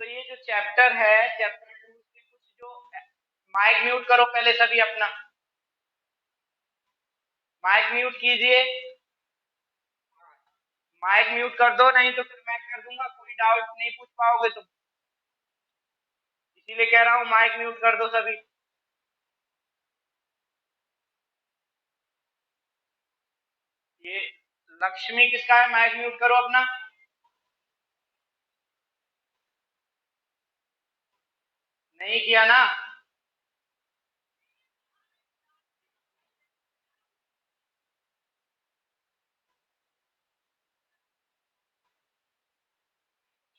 तो ये जो चैप्टर है, चैप्टर 2 के कुछ जो, माइक म्यूट करो पहले सभी अपना, माइक म्यूट कीजिए, माइक म्यूट कर दो, नहीं तो फिर मैं कर दूंगा, कोई डाउट नहीं पूछ पाओगे तुम, इसीलिए कह रहा हूँ माइक म्यूट कर दो सभी। ये लक्ष्मी किसका है, माइक म्यूट करो अपना। नहीं किया ना?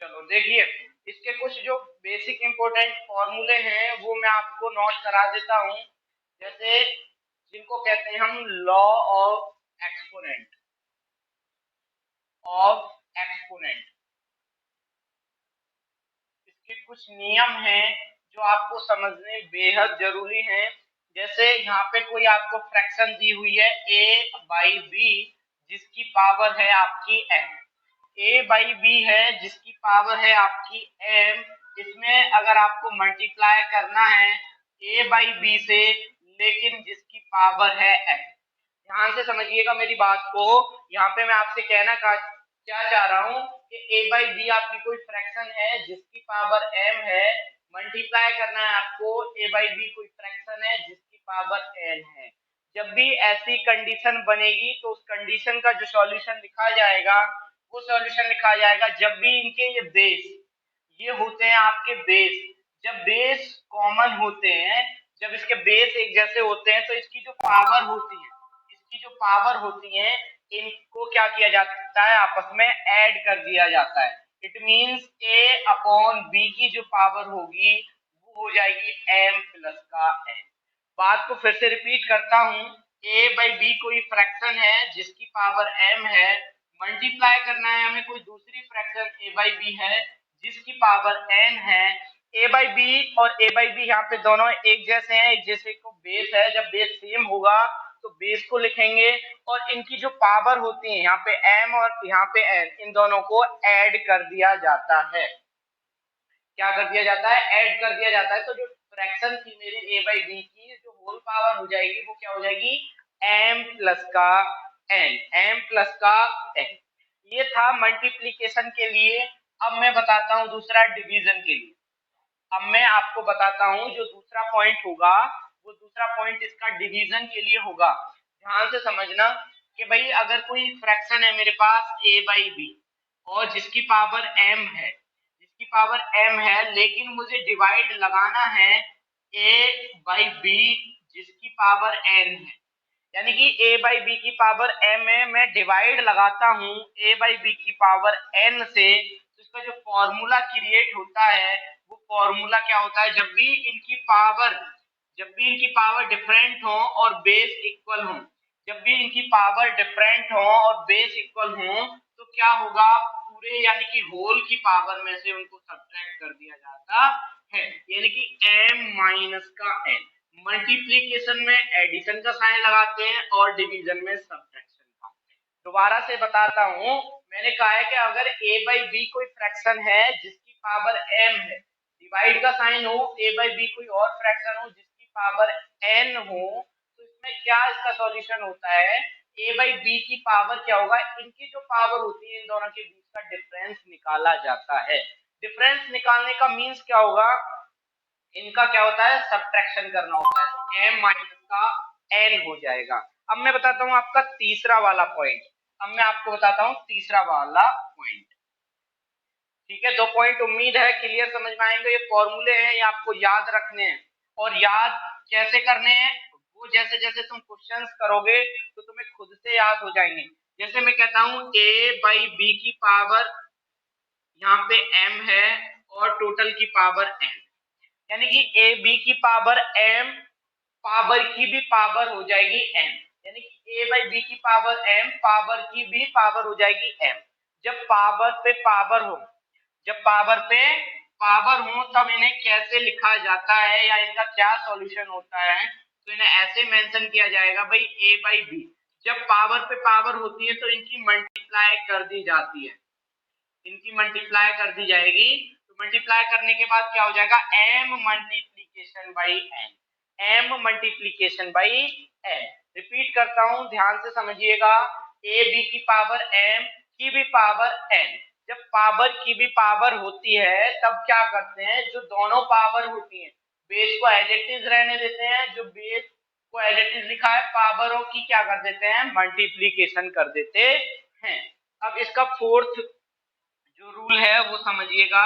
चलो देखिए, इसके कुछ जो बेसिक इंपॉर्टेंट फॉर्मूले हैं वो मैं आपको नोट करा देता हूं, जैसे जिनको कहते हैं हम law of exponent, of exponent, इसके कुछ नियम हैं जो आपको समझने बेहद जरूरी हैं। जैसे यहाँ पे कोई आपको फ्रैक्शन दी हुई है a/b, जिसकी पावर है आपकी m, a/b है जिसकी पावर है आपकी m, इसमें अगर आपको मल्टीप्लाई करना है a/b से, लेकिन जिसकी पावर है m। ध्यान से समझिएगा मेरी बात को, यहाँ पे मैं आपसे कहना क्या चाह रहा हूँ कि a/b आपकी कोई फ्रैक्शन है जिसकी पावर m है, मल्टीप्लाई करना है आपको a/b कोई फ्रैक्शन है जिसकी पावर n है। जब भी ऐसी कंडीशन बनेगी तो उस कंडीशन का जो सॉल्यूशन लिखा जाएगा वो सॉल्यूशन लिखा जाएगा जब भी इनके ये होते हैं आपके बेस, जब बेस कॉमन होते हैं, जब इसके बेस एक जैसे होते हैं तो इसकी जो पावर होती है, इसकी जो पावर होती है, इनको क्या किया जाता है, आपस में ऐड कर दिया जाता है। इट मींस a/b की जो पावर होगी वो हो जाएगी m प्लस का n। बात को फिर से रिपीट करता हूं, a/b कोई फ्रैक्शन है जिसकी पावर m है, मल्टीप्लाई करना है हमें कोई दूसरी फ्रैक्शन a/b है जिसकी पावर n है। a/b और a/b यहाँ पे दोनों एक जैसे हैं, एक जैसे को बेस है, जब बेस सेम होगा तो बेस को लिखेंगे, और इनकी जो पावर होती है यहाँ पे m और यहाँ पे n, इन दोनों को ऐड कर दिया जाता है। क्या कर दिया जाता है, ऐड कर दिया जाता है। तो जो फ्रैक्शन थी मेरी a/b की जो होल पावर हो जाएगी वो क्या हो जाएगी, m प्लस का n, m प्लस का n। ये था मल्टीप्लीकेशन के लिए। अब मैं बताता हूं दूसरा डिवीजन के लिए। अब मैं आपको बताता हूं जो दूसरा पॉइंट होगा वो दूसरा पॉइंट इसका डिवीजन के लिए होगा। ध्यान से समझना कि भाई अगर कोई फ्रैक्शन है मेरे पास a/b और जिसकी पावर m है, जिसकी पावर m है, लेकिन मुझे डिवाइड लगाना है a/b जिसकी पावर n है, यानी कि a/b की पावर m है, मैं डिवाइड लगाता हूं a/b की पावर n से, तो इसका जो फॉर्मूला क्रिएट होता है वो फॉर्मूला क्या होता है, जब भी इनकी पावर डिफरेंट हो और बेस इक्वल हो, जब भी इनकी पावर डिफरेंट हो और बेस इक्वल हो तो क्या होगा, पूरे यानी कि होल की पावर में से उनको सब्ट्रैक्ट कर दिया जाता है, यानी कि m माइनस का n। मल्टीप्लीकेशन में एडिशन का साइन लगाते हैं और डिवीजन में सब्ट्रैक्शन का। दोबारा से बताता हूं, मैंने कहा है कि अगर a/b कोई फ्रैक्शन है जिसकी पावर m है, डिवाइड का साइन हो, a/b कोई और फ्रैक्शन हो जिसकी पावर n हो, तो इसमें क्या इसका सॉल्यूशन होता है, a/b की पावर क्या होगा, इनकी जो पावर होती है इन दोनों के बीच का डिफरेंस निकाला जाता है। डिफरेंस निकालने का मींस क्या होगा, इनका क्या होता है, सब्ट्रैक्शन करना होता है, तो m माइनस का n हो जाएगा। अब मैं बताता हूं आपका तीसरा वाला पॉइंट, अब मैं आपको बताता हूं तीसरा वाला पॉइंट। ठीक है, दो पॉइंट उम्मीद है क्लियर समझ में आएंगे। ये फॉर्मूले हैं, ये आपको याद रखने हैं, और याद कैसे करने हैं, वो जैसे जैसे तुम क्वेश्चंस करोगे तो तुम्हें खुद से याद हो जाएंगे। जैसे मैं कहता हूं a/b की पावर यहाँ पे m है और टोटल की पावर n, यानी कि a/b की पावर m, पावर की भी पावर हो जाएगी m, यानी कि a/b की पावर m, पावर की भी पावर हो जाएगी m। जब पावर पे पावर हो, जब पावर पे पावर हो तब इन्हें कैसे लिखा जाता है या इनका क्या सॉल्यूशन होता है, तो इन्हें ऐसे मेंशन किया जाएगा भाई a/b, जब पावर पे पावर होती है तो इनकी मल्टीप्लाई कर दी जाती है, इनकी मल्टीप्लाई कर दी जाएगी, तो मल्टीप्लाई करने के बाद क्या हो जाएगा, m multiplication by n, m multiplication by n। Repeat करता हूं, ध्यान से समझिएगा, a b की पावर m की भी पावर n। जब पावर की भी पावर होती है तब क्या करते हैं, जो दोनों पावर होती है बेस को एज इट इज रहने देते हैं, जो बेस को एज इट इज लिखा है पावरों की क्या कर देते हैं, मल्टीप्लीकेशन कर देते हैं। अब इसका फोर्थ जो रूल है वो समझिएगा,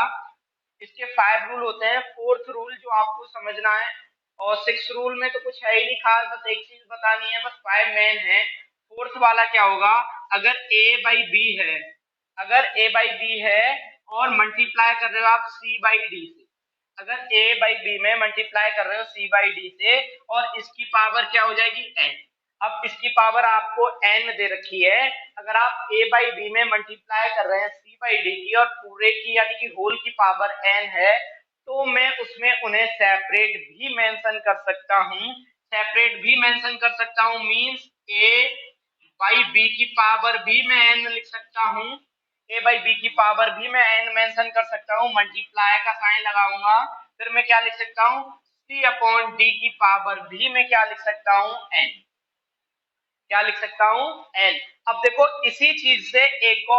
इसके 5 रूल होते हैं, फोर्थ रूल जो आपको समझना है, और 6 रूल में तो कुछ है ही नहीं खास, बस एक चीज बतानी है, बस 5 मेन है। फोर्थ वाला क्या होगा, अगर a बाई बी है, अगर a बाई बी है और मल्टीप्लाई कर रहे हो आप c बाई डी से, अगर a बाई बी में मल्टीप्लाई कर रहे हो c बाई डी से, और इसकी पावर क्या हो जाएगी n। अब इसकी पावर आपको n दे रखी है, अगर आप a बाई बी में मल्टीप्लाई कर रहे हैं c बाई डी की और पूरे की यानी कि होल की पावर n है, तो मैं उसमें उन्हें सेपरेट भी मेंशन कर सकता हूं, सेपरेट भी मेंशन कर सकता हूं, मींस a बाई बी की पावर भी मैं n लिख सकता हूं, a बाई बी की पावर भी मैं n मेंशन कर सकता हूं, मल्टीप्लाई का साइन लगाऊंगा, फिर मैं क्या लिख सकता हूं, c अपॉन डी की पावर भी मैं क्या लिख सकता हूं, n, क्या लिख सकता हूं, n। अब देखो इसी चीज से एक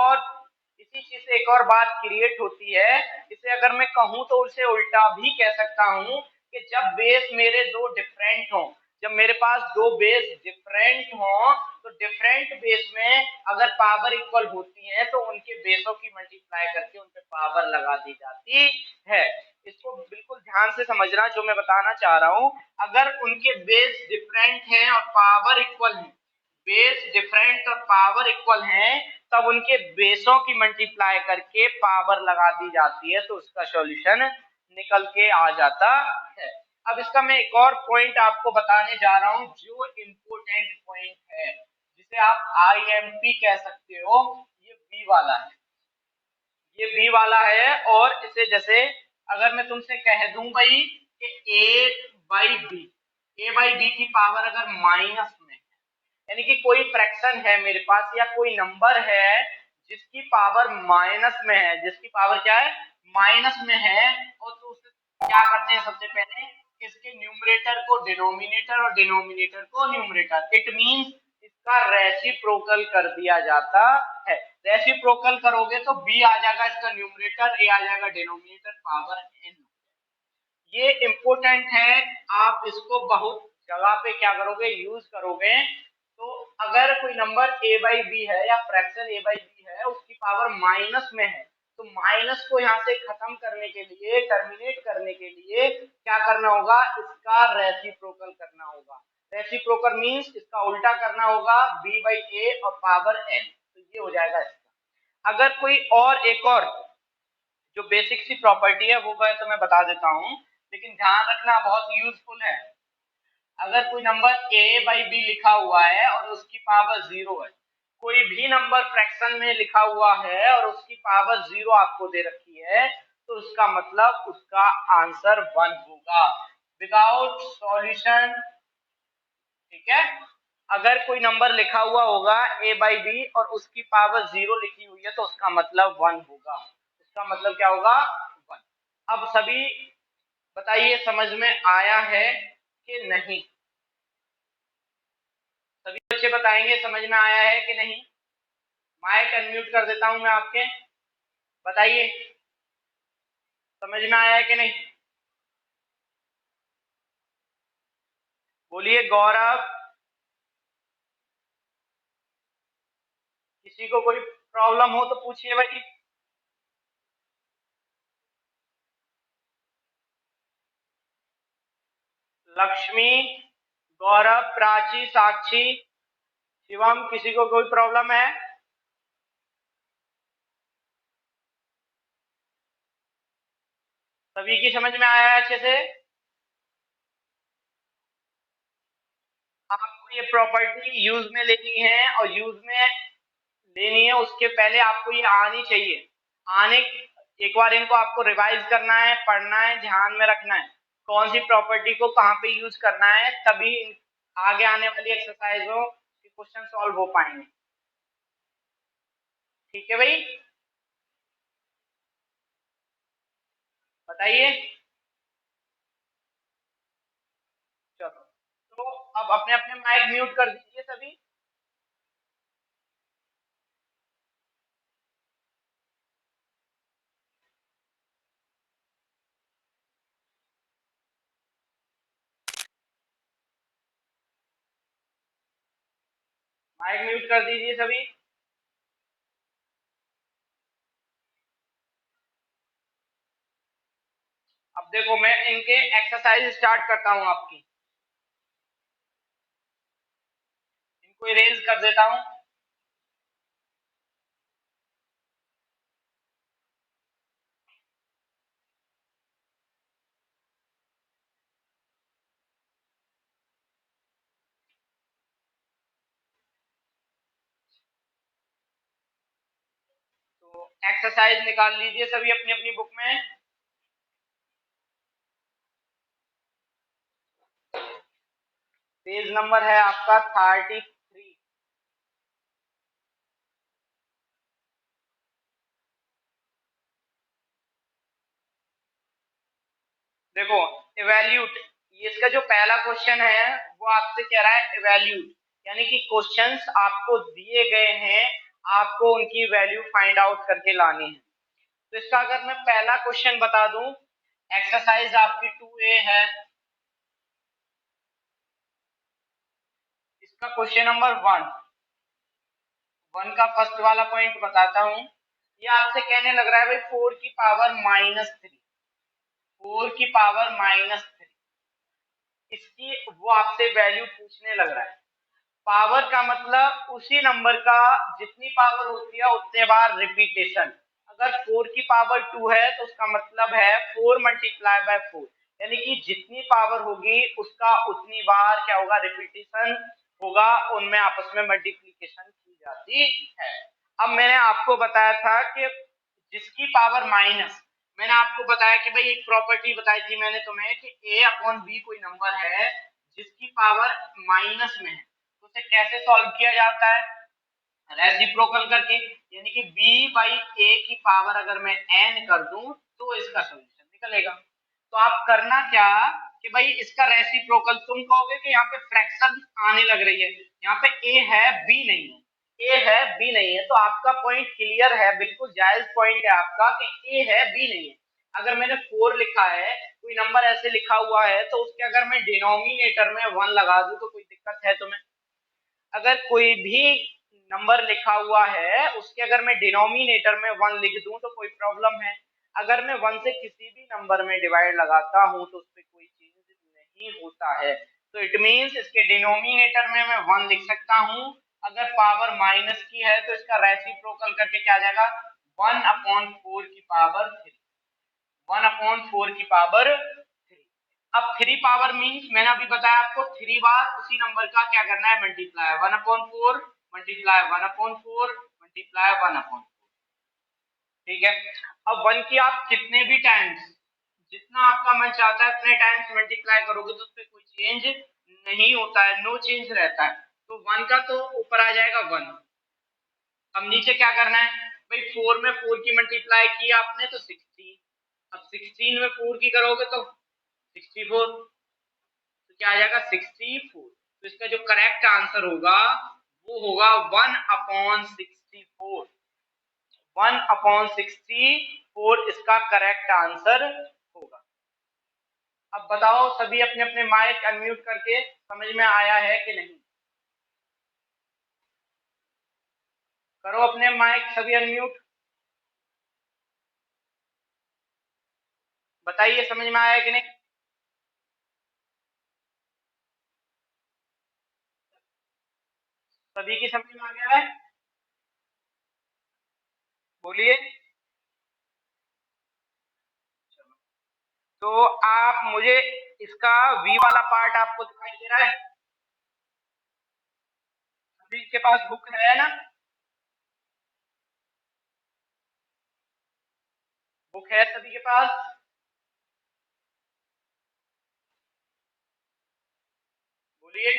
और बात क्रिएट होती है, इसे अगर मैं कहूं तो उसे उल्टा भी कह सकता हूं कि जब बेस मेरे दो डिफरेंट हो, जब मेरे पास दो बेस डिफरेंट हो, तो डिफरेंट बेस में अगर पावर इक्वल होती है तो उनके बेसों की मल्टीप्लाई करके उन पे पावर लगा दी जाती है। इसको बिल्कुल ध्यान से समझना जो मैं बताना चाह रहा हूं, अगर उनके बेस डिफरेंट हैं और पावर इक्वल है, बेस डिफरेंट और पावर इक्वल हैं, तब उनके बेसों की मल्टीप्लाई करके पावर लगा दी जाती है, तो उसका सॉल्यूशन निकल के आ जाता है। अब इसका मैं एक और पॉइंट आपको बताने जा रहा हूं जो इंपोर्टेंट पॉइंट है, जिसे आप IMP कह सकते हो, ये बी वाला है, ये बी वाला है। और इसे जैसे अगर मैं तुमसे कह दूं भाई कि ए बाई बी की पावर अगर माइनस में, यानी कि कोई फ्रैक्शन है मेरे पास या कोई नंबर है जिसकी पावर माइनस में है, जिसकी पावर क्या है, माइनस में है, और तो उसे क्या करते हैं, सबसे पहले इसके न्यूमरेटर को डिनोमिनेटर और डिनोमिनेटर को न्यूमरेटर, इट मींस इसका रेसिप्रोकल कर दिया जाता है। रेसिप्रोकल करोगे तो बी आ जाएगा इसका न्यूमरेटर, ए आ जाएगा डिनोमिनेटर, पावर n। ये इंपॉर्टेंट है, आप इसको बहुत जगह पे क्या करोगे, यूज करोगे। तो अगर कोई नंबर a बाई बी है या फ्रैक्शन a बाई बी है, उसकी पावर माइनस में है, तो माइनस को यहाँ से खत्म करने के लिए, टर्मिनेट करने के लिए क्या करना होगा, इसका रेसिप्रोकल करना होगा। रेसिप्रोकल मींस इसका उल्टा करना होगा, b बाई ए और पावर n, तो ये हो जाएगा इसका। अगर कोई और एक और जो बेसिक सी प्रॉपर्टी है वो तो मैं बता देता हूं, लेकिन ध्यान रखना बहुत यूजफुल है। अगर कोई नंबर a बाई बी लिखा हुआ है और उसकी पावर 0 है, कोई भी नंबर फ्रैक्शन में लिखा हुआ है और उसकी पावर 0 आपको दे रखी है, तो उसका मतलब उसका आंसर 1 होगा, विदाउट सॉल्यूशन। ठीक है, अगर कोई नंबर लिखा हुआ होगा a बाई बी और उसकी पावर 0 लिखी हुई है, तो उसका मतलब 1 होगा, उसका मतलब क्या होगा, 1। अब सभी बताइए समझ में आया है कि नहीं, सभी बच्चे बताएंगे समझ में आया है कि नहीं। माइक अनम्यूट कर देता हूं मैं आपके, बताइए समझ में आया है कि नहीं, बोलिए गौरव, किसी को कोई प्रॉब्लम हो तो पूछिए भाई। लक्ष्मी, गौरव, प्राची, साक्षी, शिवम, किसी को कोई प्रॉब्लम है, सभी की समझ में आया है अच्छे से। आपको ये प्रॉपर्टी यूज में लेनी है, और यूज में लेनी है उसके पहले आपको ये आनी चाहिए, आने एक बार इनको आपको रिवाइज करना है, पढ़ना है, ध्यान में रखना है कौन सी प्रॉपर्टी को कहाँ पे यूज करना है, तभी आगे आने वाली एक्सरसाइजों के क्वेश्चन सॉल्व हो पाएंगे। ठीक है भाई। बताइए। चलो, तो अब अपने अपने माइक म्यूट कर दीजिए सभी। माइक म्यूट कर दीजिए सभी। अब देखो, मैं इनके एक्सरसाइज स्टार्ट करता हूँ आपकी। इनको इरेज कर देता हूँ। तो एक्सरसाइज निकाल लीजिए सभी अपनी अपनी बुक में। पेज नंबर है आपका 33। देखो, इवैल्यूट, ये इसका जो पहला क्वेश्चन है वो आपसे कह रहा है इवैल्यूट, यानी कि क्वेश्चंस आपको दिए गए हैं, आपको उनकी वैल्यू फाइंड आउट करके लानी है। तो इसका अगर मैं पहला क्वेश्चन बता दूं, एक्सरसाइज आपकी 2A है। इसका क्वेश्चन नंबर 1 का फर्स्ट वाला पॉइंट बताता हूं। ये आपसे कहने लग रहा है भाई 4 की पावर -3, 4 की पावर -3, इसकी वो आपसे वैल्यू पूछने लग रहा है। पावर का मतलब उसी नंबर का जितनी पावर होती है उतने बार रिपीटेशन। अगर 4 की पावर 2 है तो उसका मतलब है 4 × 4, यानी कि जितनी पावर होगी उसका उतनी बार क्या होगा, रिपीटेशन होगा, उनमें आपस में मल्टीप्लीकेशन की जाती है। अब मैंने आपको बताया था कि जिसकी पावर माइनस, मैंने आपको बताया कि भाई एक प्रॉपर्टी बताई थी मैंने तुम्हें कि A/B कोई नंबर है जिसकी पावर माइनस में है, तो उसे कैसे सॉल्व किया जाता है, रेसिप्रोकल करके। यानी कि B/A अगर मैं n कर दूं तो इसका सोल्यूशन निकलेगा। तो आप करना क्या कि भाई इसका रेसिप्रोकल, तुम कहोगे कि यहाँ पे फ्रैक्शन आने लग रही है, यहाँ पे A है B नहीं है, A है B नहीं है, तो आपका पॉइंट क्लियर है, बिल्कुल जायज पॉइंट है आपका कि A है B नहीं है। अगर मैंने 4 लिखा है, कोई नंबर ऐसे लिखा हुआ है, तो उसके अगर मैं डिनोमिनेटर में 1 लगा दूं तो कोई दिक्कत है तुम्हें? अगर कोई भी नंबर लिखा हुआ है उसके अगर मैं डिनोमिनेटर में 1 लिख दूं तो कोई प्रॉब्लम है? अगर मैं 1 से किसी भी नंबर में डिवाइड लगाता हूं तो उससे कोई चेंज नहीं होता है। तो इट मींस इसके डिनोमिनेटर में मैं 1 लिख सकता हूं। अगर पावर माइनस की है तो इसका रेसिप्रोकल करके क्या आ जाएगा, 1/4 की पावर 3, 1/4 की पावर 3। अब 3 पावर मीन्स मैंने अभी बताया आपको 3 बार उसी नंबर का क्या करना है, मल्टीप्लाई, 1/4 मल्टीप्लाई 1/4 मल्टीप्लाई 1/4। ठीक है। अब 1 की आप कितने भी टाइम्स, जितना आपका मन चाहता है उतने टाइम्स मल्टीप्लाई करोगे तो उसमें कोई चेंज नहीं होता है, नो चेंज रहता है। तो 1 का तो ऊपर आ जाएगा 1। अब नीचे क्या करना है भाई, 4 में 4 की मल्टीप्लाई की आपने तो 16, अब 16 में 4 की करोगे तो 64, तो क्या आ जाएगा 64। तो इसका जो करेक्ट आंसर होगा वो होगा 1/64, 1/64 इसका करेक्ट आंसर होगा। अब बताओ सभी अपने अपने माइक अनम्यूट करके, समझ में आया है कि नहीं? करो अपने माइक सभी अनम्यूट, बताइए समझ में आया कि नहीं? सभी की समझ में आ गया है? बोलिए। तो आप मुझे इसका वी वाला पार्ट आपको दिखाई दे रहा है? सभी के पास बुक है ना? बुक है सभी के पास? बोलिए।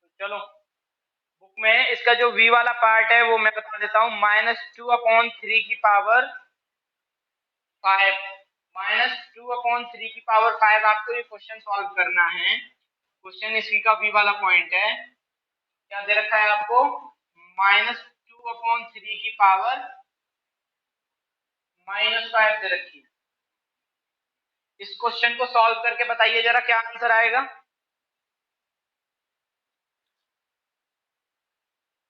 तो चलो बुक में इसका जो v वाला पार्ट है वो मैं बता देता हूँ, -2/3 की पावर 5, -2/3 की पावर 5 आपको ये क्वेश्चन सॉल्व करना है। क्वेश्चन इसी का v वाला पॉइंट है। क्या दे रखा है आपको? -2/3 की पावर -5 दे रखी है। इस क्वेश्चन को सॉल्व करके बताइए जरा क्या आंसर आएगा,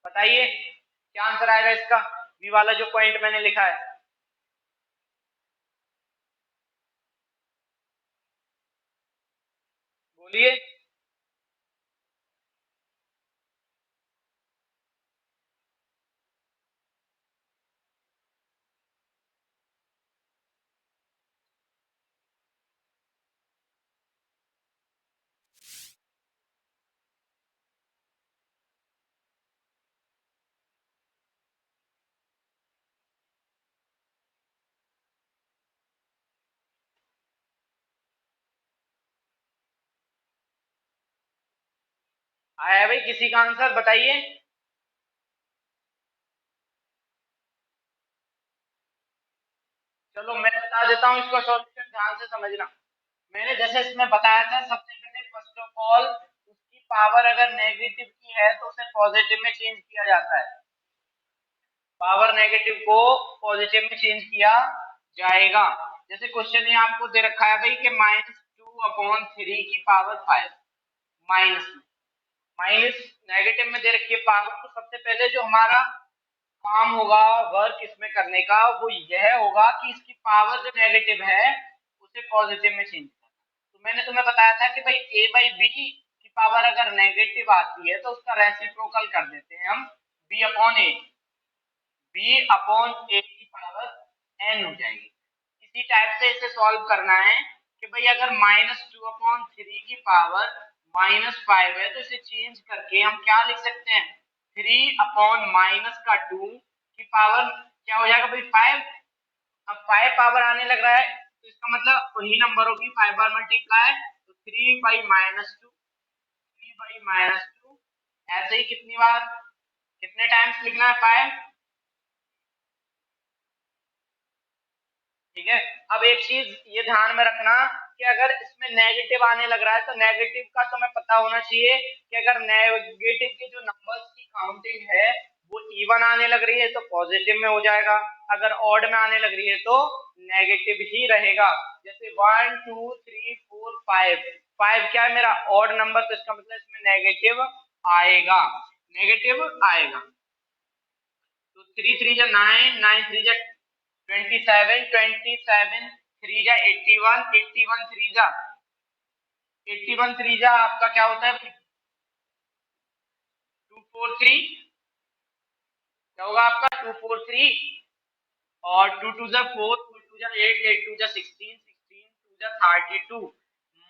बताइए क्या आंसर आएगा इसका, v वाला जो पॉइंट मैंने लिखा है। बोलिए। आया भाई किसी का आंसर, बताइए। चलो मैं बता देता हूँ इसका सॉल्यूशन, ध्यान से समझना। मैंने जैसे इसमें बताया था, सबसे पहले फर्स्ट ऑफ ऑल उसकी पावर अगर नेगेटिव की है तो उसे पॉजिटिव में चेंज किया जाता है। पावर नेगेटिव को पॉजिटिव में चेंज किया जाएगा। जैसे क्वेश्चन ये आपको दे रखा है भाई कि -2/3 की पावर 5, माइनस माइनस नेगेटिव में दे रखी है पावर, तो सबसे पहले जो हमारा काम होगा वर्क इसमें करने का वो यह होगा कि इसकी पावर जो नेगेटिव है उसे पॉजिटिव में चेंज करना। तो मैंने तुम्हें बताया था कि भाई a/b की पावर अगर नेगेटिव आती है तो उसका रेसिप्रोकल कर देते हैं हम, b/a, b/a की पावर n हो जाएगी। इसी टाइप से इसे सॉल्व करना है कि भाई अगर -2/3 की पावर -5 है तो इसे चेंज करके हम क्या लिख सकते हैं, 3/-2 की पावर क्या हो जाएगा भाई 5। अब 5 पावर आने लग रहा है तो इसका मतलब वही नंबरों की 5 बार मल्टीप्लाई, तो 3/-2, 3/-2, ऐसे ही कितनी बार, कितने टाइम्स लिखना है 5। ठीक है। अब एक चीज ये ध्यान में रखना कि अगर इसमें नेगेटिव आने लग रहा है तो नेगेटिव का तुम्हें पता होना चाहिए कि अगर नेगेटिव के जो नंबर्स की काउंटिंग है वो इवन आने लग रही है तो पॉजिटिव में हो जाएगा, अगर ऑड में आने लग रही है तो नेगेटिव ही रहेगा। जैसे 1 2 3 4 5, 5 क्या है मेरा ऑड नंबर, तो इसका मतलब इसमें नेगेटिव आएगा, नेगेटिव आएगा। तो 3 3 जा 9, 9 3 जा 27, 27 3 जा 81, 81 3 जा 81 3 जा आपका क्या होता है 243, क्या होगा आपका 243, और 2 2 जा 4, 4 2 जा 8, 8 2 जा 16, 16 2 जा 32,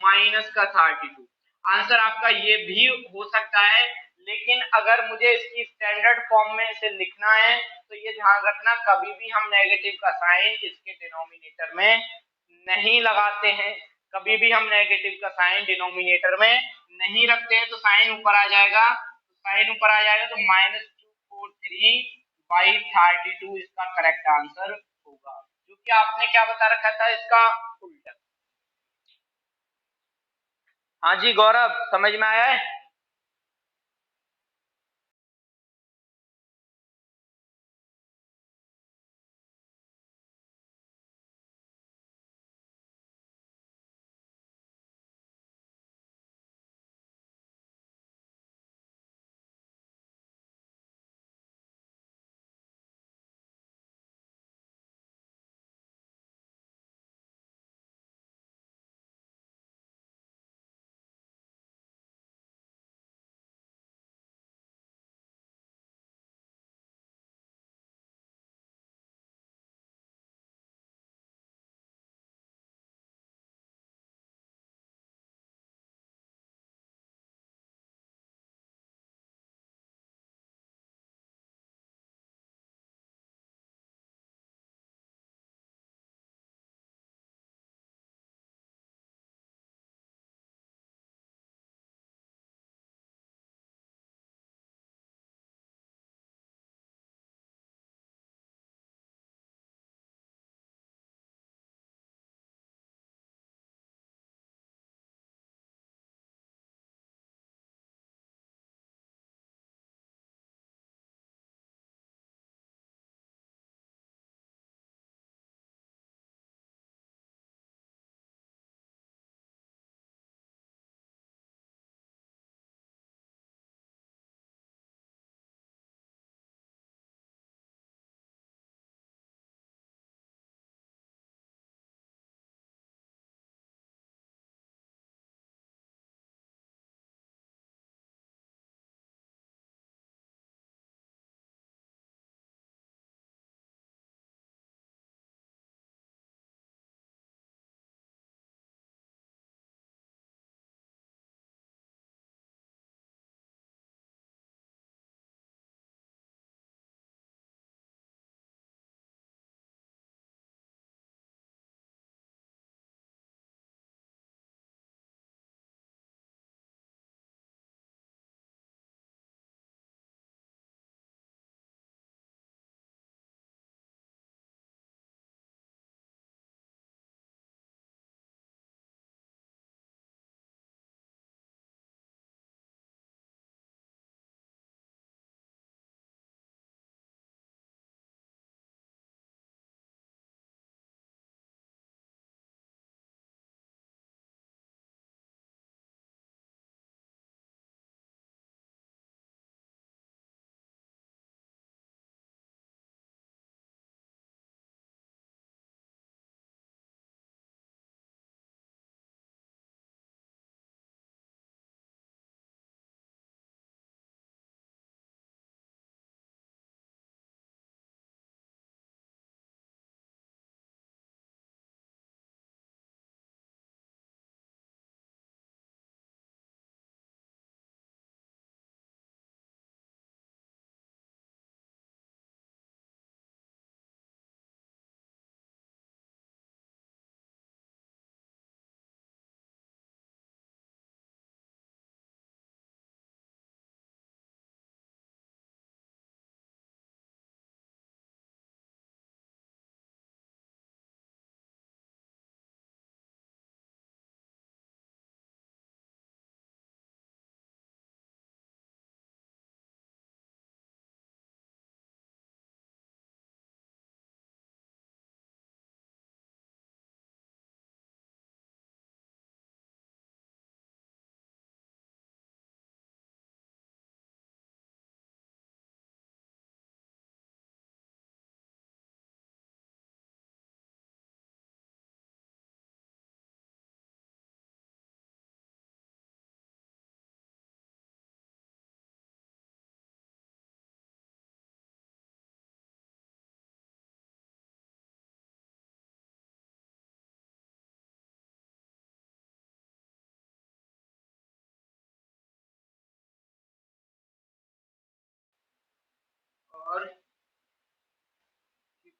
माइनस का 32। आंसर आपका ये भी हो सकता है, लेकिन अगर मुझे इसकी स्टैंडर्ड फॉर्म में इसे लिखना है तो ये ध्यान रखना कभी भी हम नेगेटिव का साइन इसके डिनोमिनेटर में नहीं लगाते हैं, कभी भी हम नेगेटिव का साइन डिनोमिनेटर में नहीं रखते हैं, तो साइन ऊपर आ जाएगा, तो साइन ऊपर आ जाएगा, तो -243/32 इसका करेक्ट आंसर होगा, क्योंकि आपने क्या बता रखा था इसका उल्टा। हाँ जी गौरव, समझ में आया है।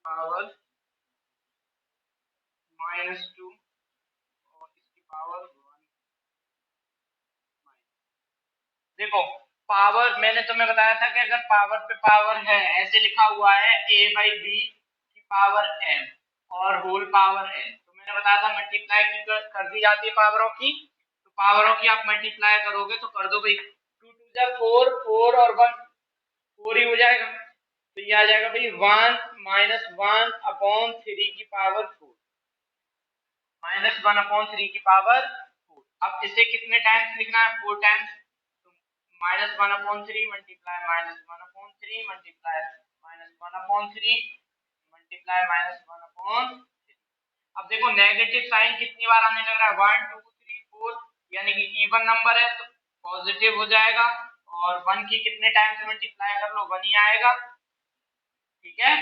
पावर -2 और इसकी पावर 1। देखो, पावर मैंने तुम्हें बताया था कि अगर पावर पे पावर है, ऐसे लिखा हुआ है a/b की पावर n और होल पावर n, तो मैंने बताया था मल्टीप्लाई की कर दी जाती है पावरों की, तो पावरों की आप मल्टीप्लाई करोगे तो कर दो भाई, 2 2 जा 4, 4 और 1 4 ही हो जाएगा, तो ये आ जाएगा भाई 1 -1 अपॉन 3 की पावर 4, -1 अपॉन 3 की पावर 4। अब इसे कितने टाइम्स लिखना है? 4 times, -1 upon 3 multiply -1 upon 3 multiply -1 upon 3 multiply -1 upon 3। अब देखो नेगेटिव साइन कितनी बार आने लग रहा है? 1 2 3 4, यानी कि इवन नंबर है तो पॉजिटिव हो जाएगा, और 1 की कितने टाइम्स मल्टीप्लाई कर लो? 1 ही आएगा, ठीक है।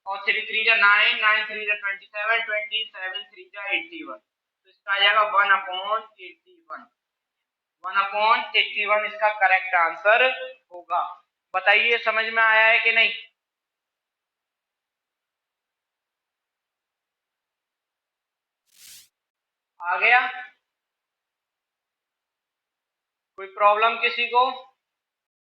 और 3 3 जा 9, 9 3 जा 27, 27 3 जा 81, तो इसका आ जाएगा 1 अपॉन 81, 1 अपॉन 81 इसका करेक्ट आंसर होगा। बताइए समझ में आया है कि नहीं? आ गया? कोई प्रॉब्लम किसी को?